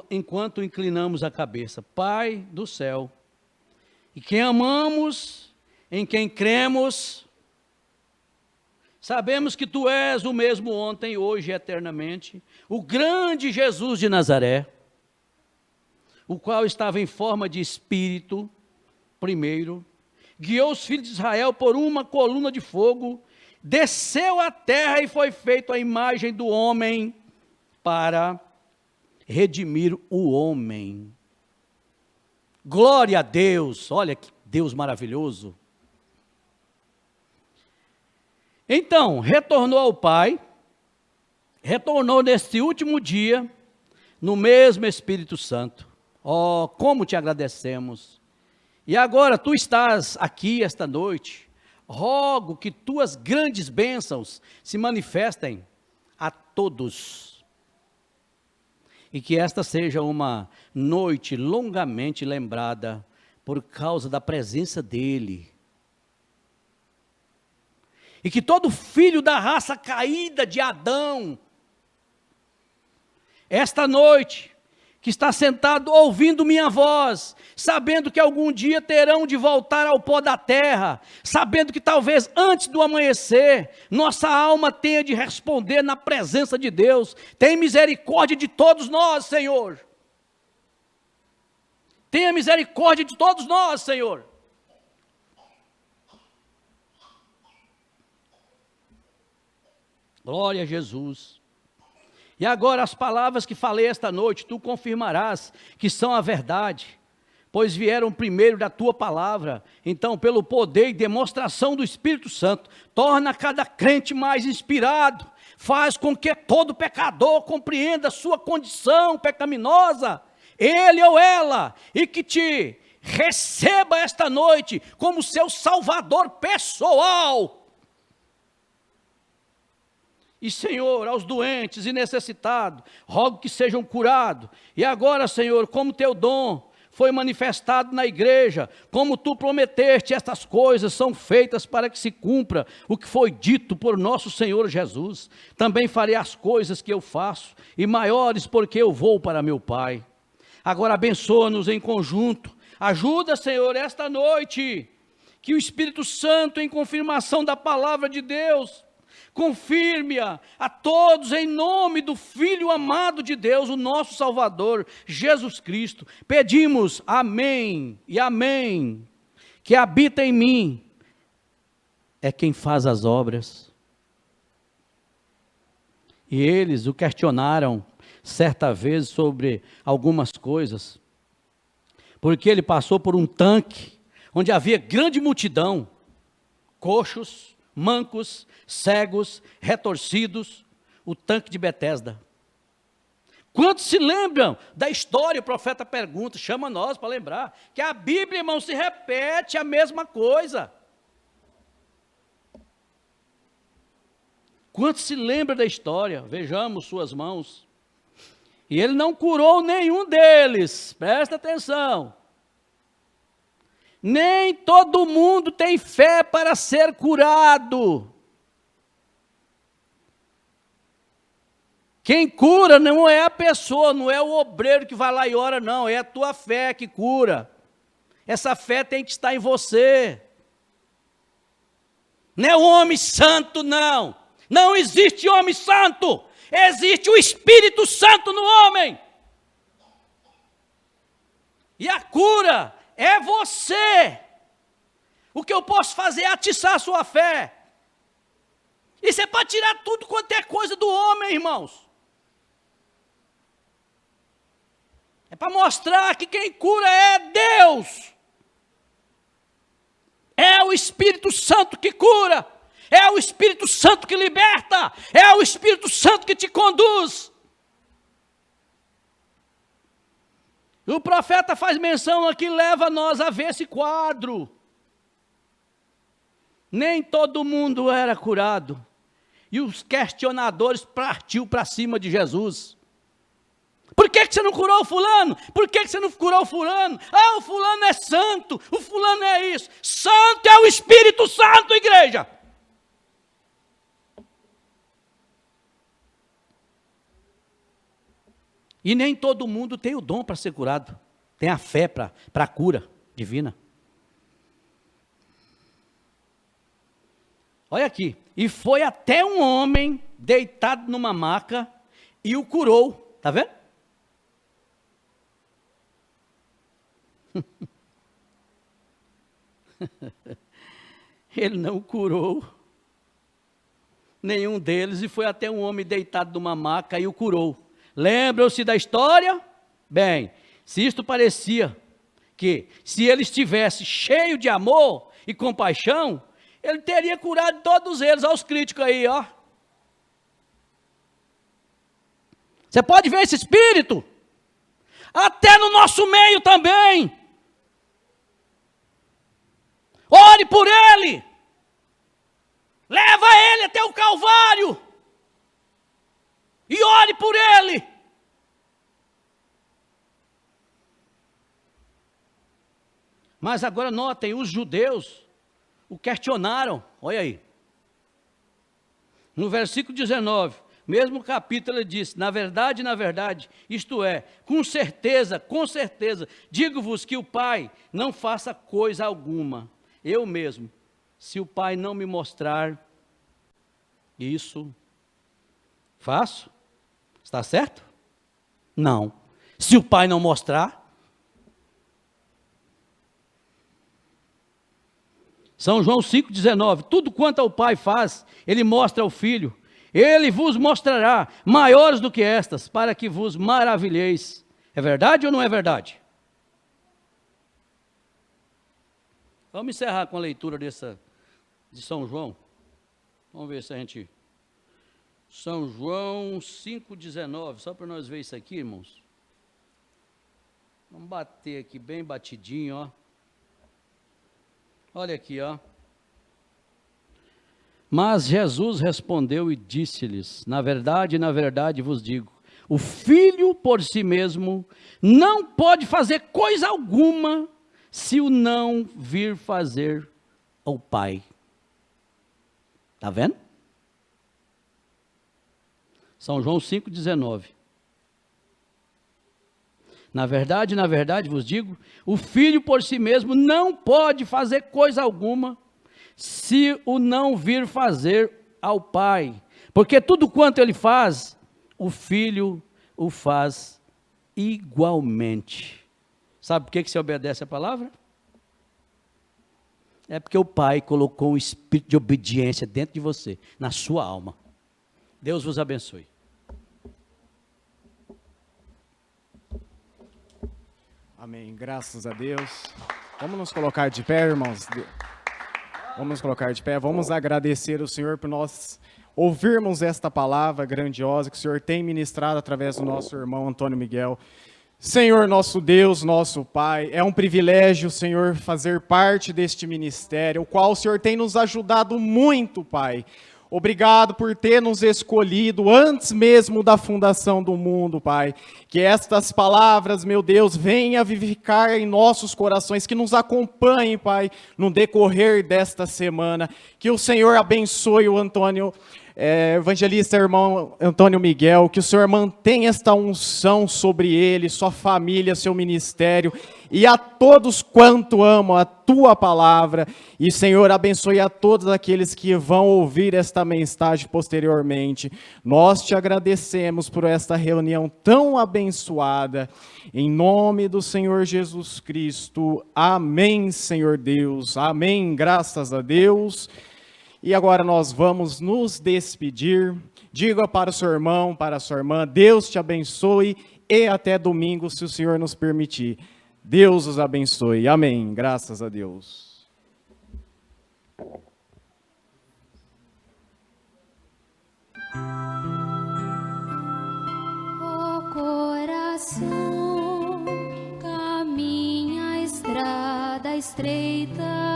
Enquanto inclinamos a cabeça, Pai do céu, e quem amamos, em quem cremos, sabemos que Tu és o mesmo ontem, hoje e eternamente, o grande Jesus de Nazaré, o qual estava em forma de espírito, primeiro, guiou os filhos de Israel por uma coluna de fogo, desceu à terra e foi feito à imagem do homem para redimir o homem. Glória a Deus, olha que Deus maravilhoso. Então, retornou ao Pai, retornou neste último dia, no mesmo Espírito Santo. Oh, como te agradecemos. E agora, tu estás aqui esta noite, rogo que tuas grandes bênçãos se manifestem a todos. E que esta seja uma noite longamente lembrada por causa da presença dEle. E que todo filho da raça caída de Adão, esta noite, que está sentado ouvindo minha voz, sabendo que algum dia terão de voltar ao pó da terra, sabendo que talvez antes do amanhecer, nossa alma tenha de responder na presença de Deus. Tem misericórdia de todos nós, Senhor. Tenha misericórdia de todos nós, Senhor. Glória a Jesus. E agora as palavras que falei esta noite, tu confirmarás que são a verdade, pois vieram primeiro da tua palavra. Então, pelo poder e demonstração do Espírito Santo, torna cada crente mais inspirado, faz com que todo pecador compreenda sua condição pecaminosa, ele ou ela, e que te receba esta noite como seu Salvador pessoal. E, Senhor, aos doentes e necessitados, rogo que sejam curados. E agora, Senhor, como teu dom foi manifestado na igreja, como tu prometeste, estas coisas são feitas para que se cumpra o que foi dito por nosso Senhor Jesus. Também farei as coisas que eu faço, e maiores, porque eu vou para meu Pai. Agora abençoa-nos em conjunto. Ajuda, Senhor, esta noite, que o Espírito Santo, em confirmação da palavra de Deus, confirme-a a todos em nome do Filho amado de Deus, o nosso Salvador, Jesus Cristo. Pedimos, amém e amém, que habita em mim, é quem faz as obras. E eles o questionaram certa vez sobre algumas coisas, porque ele passou por um tanque, onde havia grande multidão, coxos, mancos, cegos, retorcidos, o tanque de Betesda. Quantos se lembram da história? O profeta pergunta, chama nós para lembrar, que a Bíblia, irmão, se repete a mesma coisa. Quantos se lembram da história? Vejamos suas mãos. E ele não curou nenhum deles, presta atenção. Nem todo mundo tem fé para ser curado. Quem cura não é a pessoa, não é o obreiro que vai lá e ora, não. É a tua fé que cura. Essa fé tem que estar em você. Não é o homem santo, não. Não existe homem santo. Existe o Espírito Santo no homem. E a cura é você. O que eu posso fazer é atiçar a sua fé. Isso é para tirar tudo quanto é coisa do homem, irmãos. É para mostrar que quem cura é Deus. É o Espírito Santo que cura. É o Espírito Santo que liberta. É o Espírito Santo que te conduz. E o profeta faz menção aqui, leva nós a ver esse quadro. Nem todo mundo era curado. E os questionadores partiu para cima de Jesus. Por que você não curou o fulano? Por que você não curou o fulano? Ah, o fulano é santo, o fulano é isso. Santo é o Espírito Santo, igreja. E nem todo mundo tem o dom para ser curado. Tem a fé para a cura divina. Olha aqui. E foi até um homem deitado numa maca e o curou. Está vendo? Ele não curou nenhum deles e foi até um homem deitado numa maca e o curou. Lembram-se da história? Bem, se isto parecia que, se ele estivesse cheio de amor e compaixão, ele teria curado todos eles. Olha os críticos aí, ó. Você pode ver esse espírito? Até no nosso meio também. Ore por ele. Leva ele até o Calvário. E ore por ele. Mas agora notem, os judeus o questionaram. Olha aí. No versículo 19, mesmo capítulo, ele disse: na verdade, isto é, com certeza, digo-vos que o Pai não faça coisa alguma. Eu mesmo, se o Pai não me mostrar, isso faço. Está certo? Não. Se o Pai não mostrar. São João 5,19. Tudo quanto ao Pai faz, Ele mostra ao Filho. Ele vos mostrará maiores do que estas, para que vos maravilheis. É verdade ou não é verdade? Vamos encerrar com a leitura de São João. Vamos ver se a gente... São João 5,19, só para nós ver isso aqui, irmãos. Vamos bater aqui bem batidinho, ó. Olha aqui, ó. Mas Jesus respondeu e disse-lhes: na verdade vos digo, o Filho por si mesmo não pode fazer coisa alguma se o não vir fazer ao Pai. Está vendo? São João 5,19. Na verdade vos digo, o Filho por si mesmo não pode fazer coisa alguma, se o não vir fazer ao Pai. Porque tudo quanto ele faz, o Filho o faz igualmente. Sabe por que você obedece a palavra? É porque o Pai colocou um espírito de obediência dentro de você, na sua alma. Deus vos abençoe. Amém, graças a Deus. Vamos nos colocar de pé, irmãos. Vamos nos colocar de pé. Vamos agradecer ao Senhor por nós ouvirmos esta palavra grandiosa que o Senhor tem ministrado através do nosso irmão Antônio Miguel. Senhor, nosso Deus, nosso Pai, é um privilégio, Senhor, fazer parte deste ministério, o qual o Senhor tem nos ajudado muito, Pai. Obrigado por ter nos escolhido antes mesmo da fundação do mundo, Pai. Que estas palavras, meu Deus, venham a vivificar em nossos corações, que nos acompanhem, Pai, no decorrer desta semana. Que o Senhor abençoe o evangelista irmão Antônio Miguel, que o Senhor mantenha esta unção sobre ele, sua família, seu ministério, e a todos quanto amam a tua palavra. E, Senhor, abençoe a todos aqueles que vão ouvir esta mensagem posteriormente. Nós te agradecemos por esta reunião tão abençoada. Em nome do Senhor Jesus Cristo. Amém, Senhor Deus. Amém, graças a Deus. E agora nós vamos nos despedir. Diga para o seu irmão, para a sua irmã, Deus te abençoe e até domingo, se o Senhor nos permitir. Deus os abençoe. Amém. Graças a Deus. O coração caminha a estrada estreita.